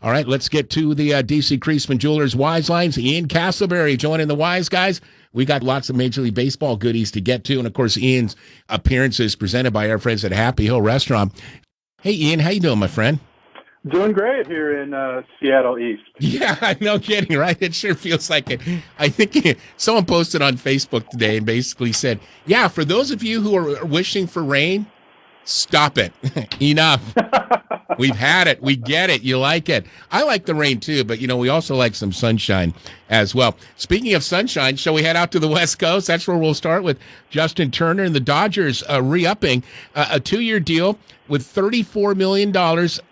All right, let's get to the D.C. Creasman Jewelers Wise Lines. Ian Castleberry joining the Wise Guys. We got lots of Major League Baseball goodies to get to, and of course, Ian's appearance is presented by our friends at Happy Hill Restaurant. Hey, Ian, how you doing, my friend? Doing great here in Seattle East. Yeah, no kidding, right? It sure feels like it. I think someone posted on Facebook today and basically said, yeah, for those of you who are wishing for rain, stop it. Enough. We've had it. We get it. You like it. I like the rain too, but, we also like some sunshine as well. Speaking of sunshine, shall we head out to the West Coast? That's where we'll start with Justin Turner and the Dodgers re-upping a 2-year deal with $34 million.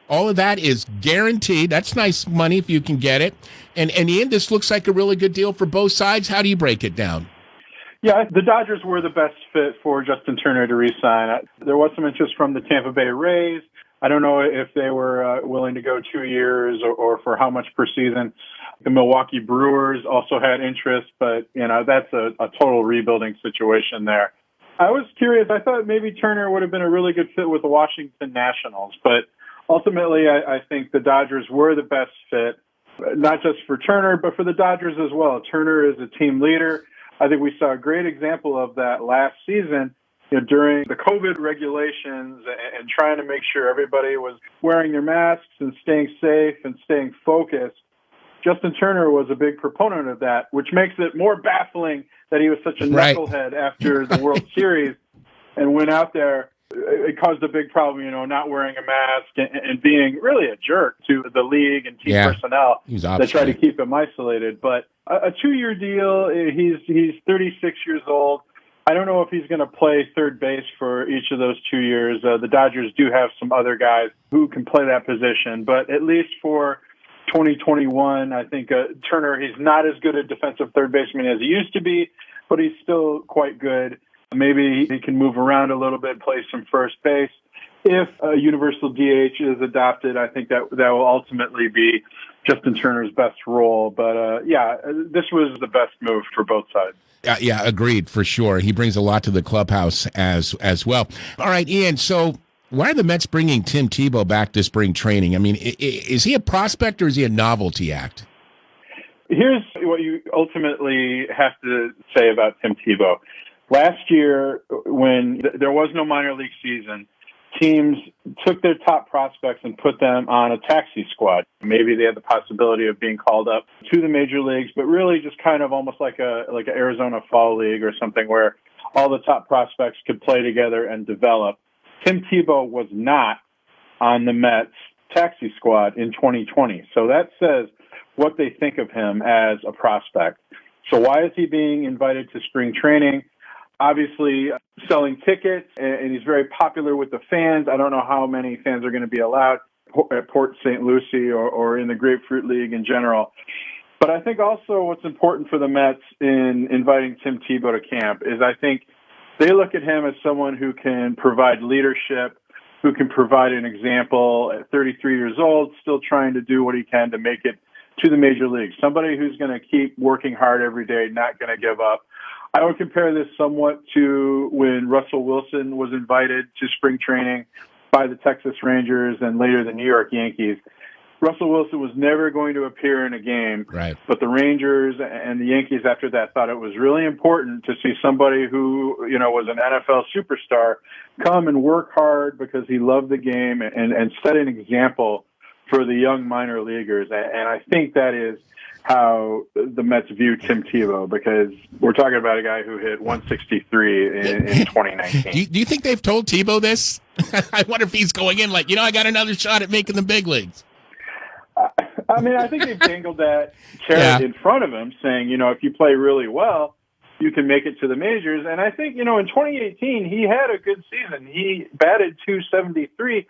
All of that is guaranteed. That's nice money if you can get it. And Ian, this looks like a really good deal for both sides. How do you break it down? Yeah, the Dodgers were the best fit for Justin Turner to re-sign. There was some interest from the Tampa Bay Rays. I don't know if they were willing to go 2 years or for how much per season. The Milwaukee Brewers also had interest, but, that's a total rebuilding situation there. I was curious. I thought maybe Turner would have been a really good fit with the Washington Nationals, but ultimately I think the Dodgers were the best fit, not just for Turner, but for the Dodgers as well. Turner is a team leader. I think we saw a great example of that last season during the COVID regulations and trying to make sure everybody was wearing their masks and staying safe and staying focused. Justin Turner was a big proponent of that, which makes it more baffling that he was such a knucklehead after the World Series and went out there. It caused a big problem, not wearing a mask and being really a jerk to the league and team personnel that try to keep him isolated. But a 2-year deal, he's 36 years old. I don't know if he's going to play third base for each of those 2 years. The Dodgers do have some other guys who can play that position, but at least for 2021, I think Turner, he's not as good a defensive third baseman as he used to be, but he's still quite good. Maybe he can move around a little bit, play some first base. If a universal DH is adopted, I think that will ultimately be Justin Turner's best role. But, this was the best move for both sides. Yeah, agreed, for sure. He brings a lot to the clubhouse as well. All right, Ian, so why are the Mets bringing Tim Tebow back to spring training? I mean, is he a prospect or is he a novelty act? Here's what you ultimately have to say about Tim Tebow. Last year, when there was no minor league season, teams took their top prospects and put them on a taxi squad. Maybe they had the possibility of being called up to the major leagues, but really just kind of almost like an Arizona Fall League or something where all the top prospects could play together and develop. Tim Tebow was not on the Mets taxi squad in 2020. So that says what they think of him as a prospect. So why is he being invited to spring training? Obviously, selling tickets, and he's very popular with the fans. I don't know how many fans are going to be allowed at Port St. Lucie or in the Grapefruit League in general. But I think also what's important for the Mets in inviting Tim Tebow to camp is I think they look at him as someone who can provide leadership, who can provide an example at 33 years old, still trying to do what he can to make it to the major leagues. Somebody who's going to keep working hard every day, not going to give up. I would compare this somewhat to when Russell Wilson was invited to spring training by the Texas Rangers and later the New York Yankees. Russell Wilson was never going to appear in a game, right. But the Rangers and the Yankees after that thought it was really important to see somebody who, was an NFL superstar come and work hard because he loved the game and set an example for the young minor leaguers. And I think that is how the Mets view Tim Tebow, because we're talking about a guy who hit 163 in 2019. Do you think they've told Tebow this? I wonder if he's going in like, I got another shot at making the big leagues. I mean, I think they've dangled that carrot in front of him, saying, if you play really well, you can make it to the majors. And I think, in 2018, he had a good season. He batted .273.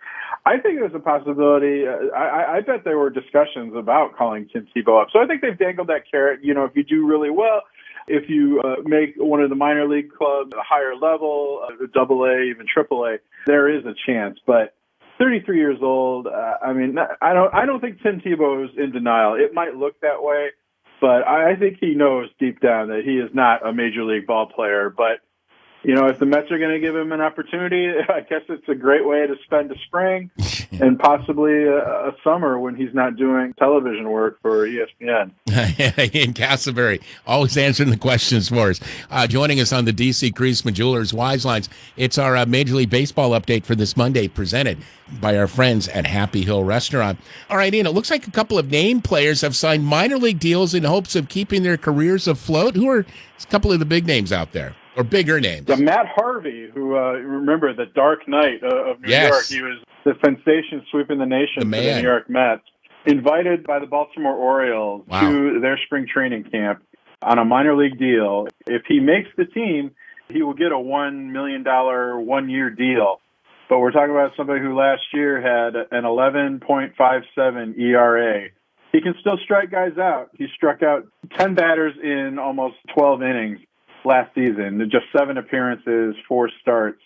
I think there's a possibility. I bet there were discussions about calling Tim Tebow up. So I think they've dangled that carrot. If you do really well, if you make one of the minor league clubs a higher level, AA, even AAA, there is a chance. But 33 years old, I don't think Tim Tebow is in denial. It might look that way, but I think he knows deep down that he is not a major league ball player. But if the Mets are going to give him an opportunity, I guess it's a great way to spend a spring and possibly a summer when he's not doing television work for ESPN. Ian Castleberry, always answering the questions for us. Joining us on the DC Creasman Jewelers Wise Lines. It's our Major League Baseball update for this Monday, presented by our friends at Happy Hill Restaurant. All right, Ian, it looks like a couple of named players have signed minor league deals in hopes of keeping their careers afloat. Who are a couple of the big names out there? Or bigger names. Matt Harvey, who, remember, the Dark Knight of New York. He was the sensation sweeping the nation for the New York Mets. Invited by the Baltimore Orioles to their spring training camp on a minor league deal. If he makes the team, he will get a $1 million one-year deal. But we're talking about somebody who last year had an 11.57 ERA. He can still strike guys out. He struck out 10 batters in almost 12 innings last season, just 7 appearances, 4 starts.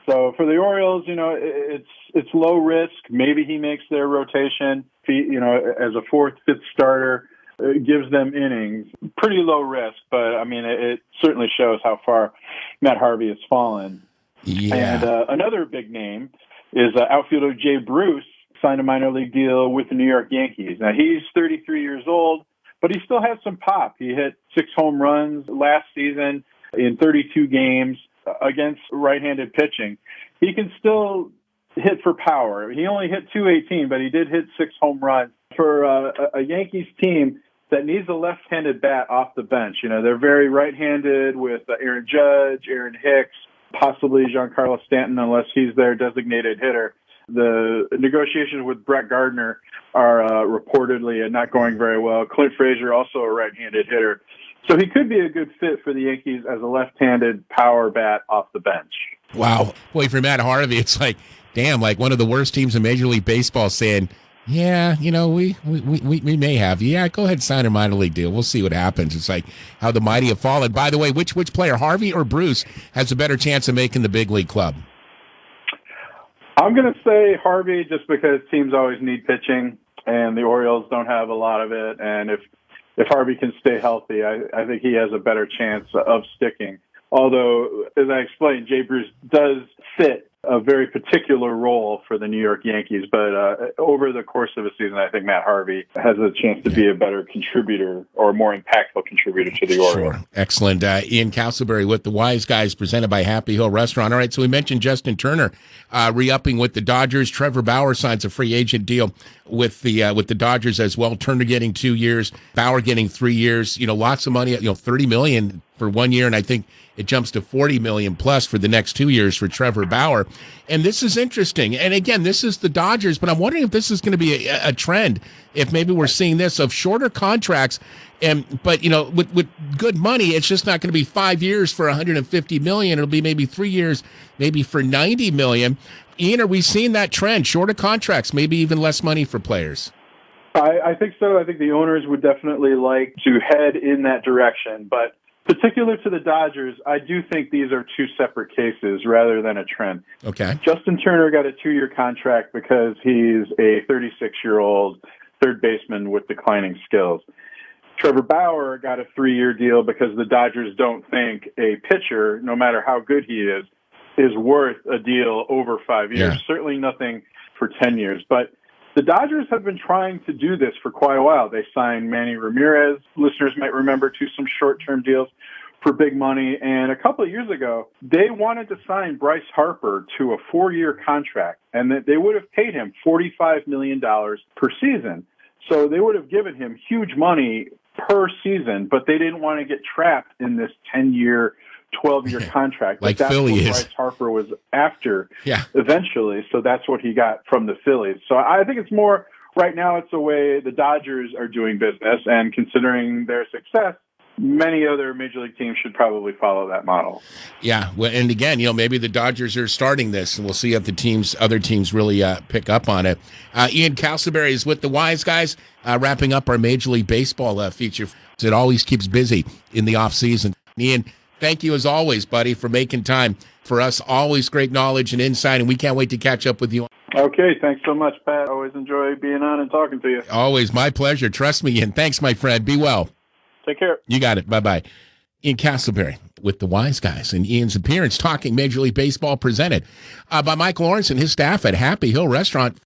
So for the Orioles, it's low risk. Maybe he makes their rotation, as a 4th, 5th starter, gives them innings. Pretty low risk, but I mean, it certainly shows how far Matt Harvey has fallen. Yeah. And another big name is outfielder Jay Bruce, signed a minor league deal with the New York Yankees. Now he's 33 years old, but he still has some pop. He hit 6 home runs last season in 32 games against right-handed pitching. He can still hit for power. He only hit 218, but he did hit 6 home runs for a Yankees team that needs a left-handed bat off the bench. They're very right-handed with Aaron Judge, Aaron Hicks, possibly Giancarlo Stanton, unless he's their designated hitter. The negotiations with Brett Gardner are reportedly not going very well. Clint Frazier, also a right-handed hitter. So he could be a good fit for the Yankees as a left-handed power bat off the bench. Wow. Boy, for Matt Harvey, it's like, damn, like one of the worst teams in Major League Baseball saying, yeah, we may have. Yeah, go ahead and sign a minor league deal. We'll see what happens. It's like how the mighty have fallen. By the way, which player, Harvey or Bruce, has a better chance of making the big league club? I'm going to say Harvey, just because teams always need pitching, and the Orioles don't have a lot of it. And if Harvey can stay healthy, I think he has a better chance of sticking. Although, as I explained, Jay Bruce does fit a very particular role for the New York Yankees. But over the course of a season, I think Matt Harvey has a chance to be a better contributor or more impactful contributor to the Orioles. Sure. Excellent. Ian Castleberry with the Wise Guys, presented by Happy Hill Restaurant. All right, so we mentioned Justin Turner re-upping with the Dodgers. Trevor Bauer signs a free agent deal with the Dodgers as well. Turner getting 2 years, Bauer getting 3 years. Lots of money. $30 million for 1 year, and I think it jumps to $40 million plus for the next 2 years for Trevor Bauer. And this is interesting. And again, this is the Dodgers, but I'm wondering if this is going to be a trend. If maybe we're seeing this of shorter contracts, but with good money, it's just not going to be 5 years for $150 million. It'll be maybe 3 years, maybe for $90 million. Ian, are we seeing that trend? Shorter contracts, maybe even less money for players. I think so. I think the owners would definitely like to head in that direction, but particular to the Dodgers, I do think these are 2 separate cases rather than a trend. Okay. Justin Turner got a 2-year contract because he's a 36-year-old third baseman with declining skills. Trevor Bauer got a 3-year deal because the Dodgers don't think a pitcher, no matter how good he is worth a deal over 5 years. Yeah. Certainly nothing for 10 years. But the Dodgers have been trying to do this for quite a while. They signed Manny Ramirez, listeners might remember, to some short-term deals for big money. And a couple of years ago, they wanted to sign Bryce Harper to a 4-year contract, and that they would have paid him $45 million per season. So they would have given him huge money per season, but they didn't want to get trapped in this 10-year 12-year contract. Like that's Philly what is. Bryce Harper was after eventually, so that's what he got from the Phillies. So I think it's more, right now it's the way the Dodgers are doing business, and considering their success, many other Major League teams should probably follow that model. Yeah, well, and again, maybe the Dodgers are starting this, and we'll see if the other teams really pick up on it. Ian Castleberry is with the Wise Guys, wrapping up our Major League Baseball feature. It always keeps busy in the off-season. Ian, thank you as always, buddy, for making time for us. Always great knowledge and insight, and we can't wait to catch up with you. Okay, thanks so much, Pat. Always enjoy being on and talking to you. Always my pleasure. Trust me, Ian. Thanks, my friend. Be well. Take care. You got it. Bye-bye. Ian Castleberry with the Wise Guys, and Ian's appearance talking Major League Baseball presented by Mike Lawrence and his staff at Happy Hill Restaurant.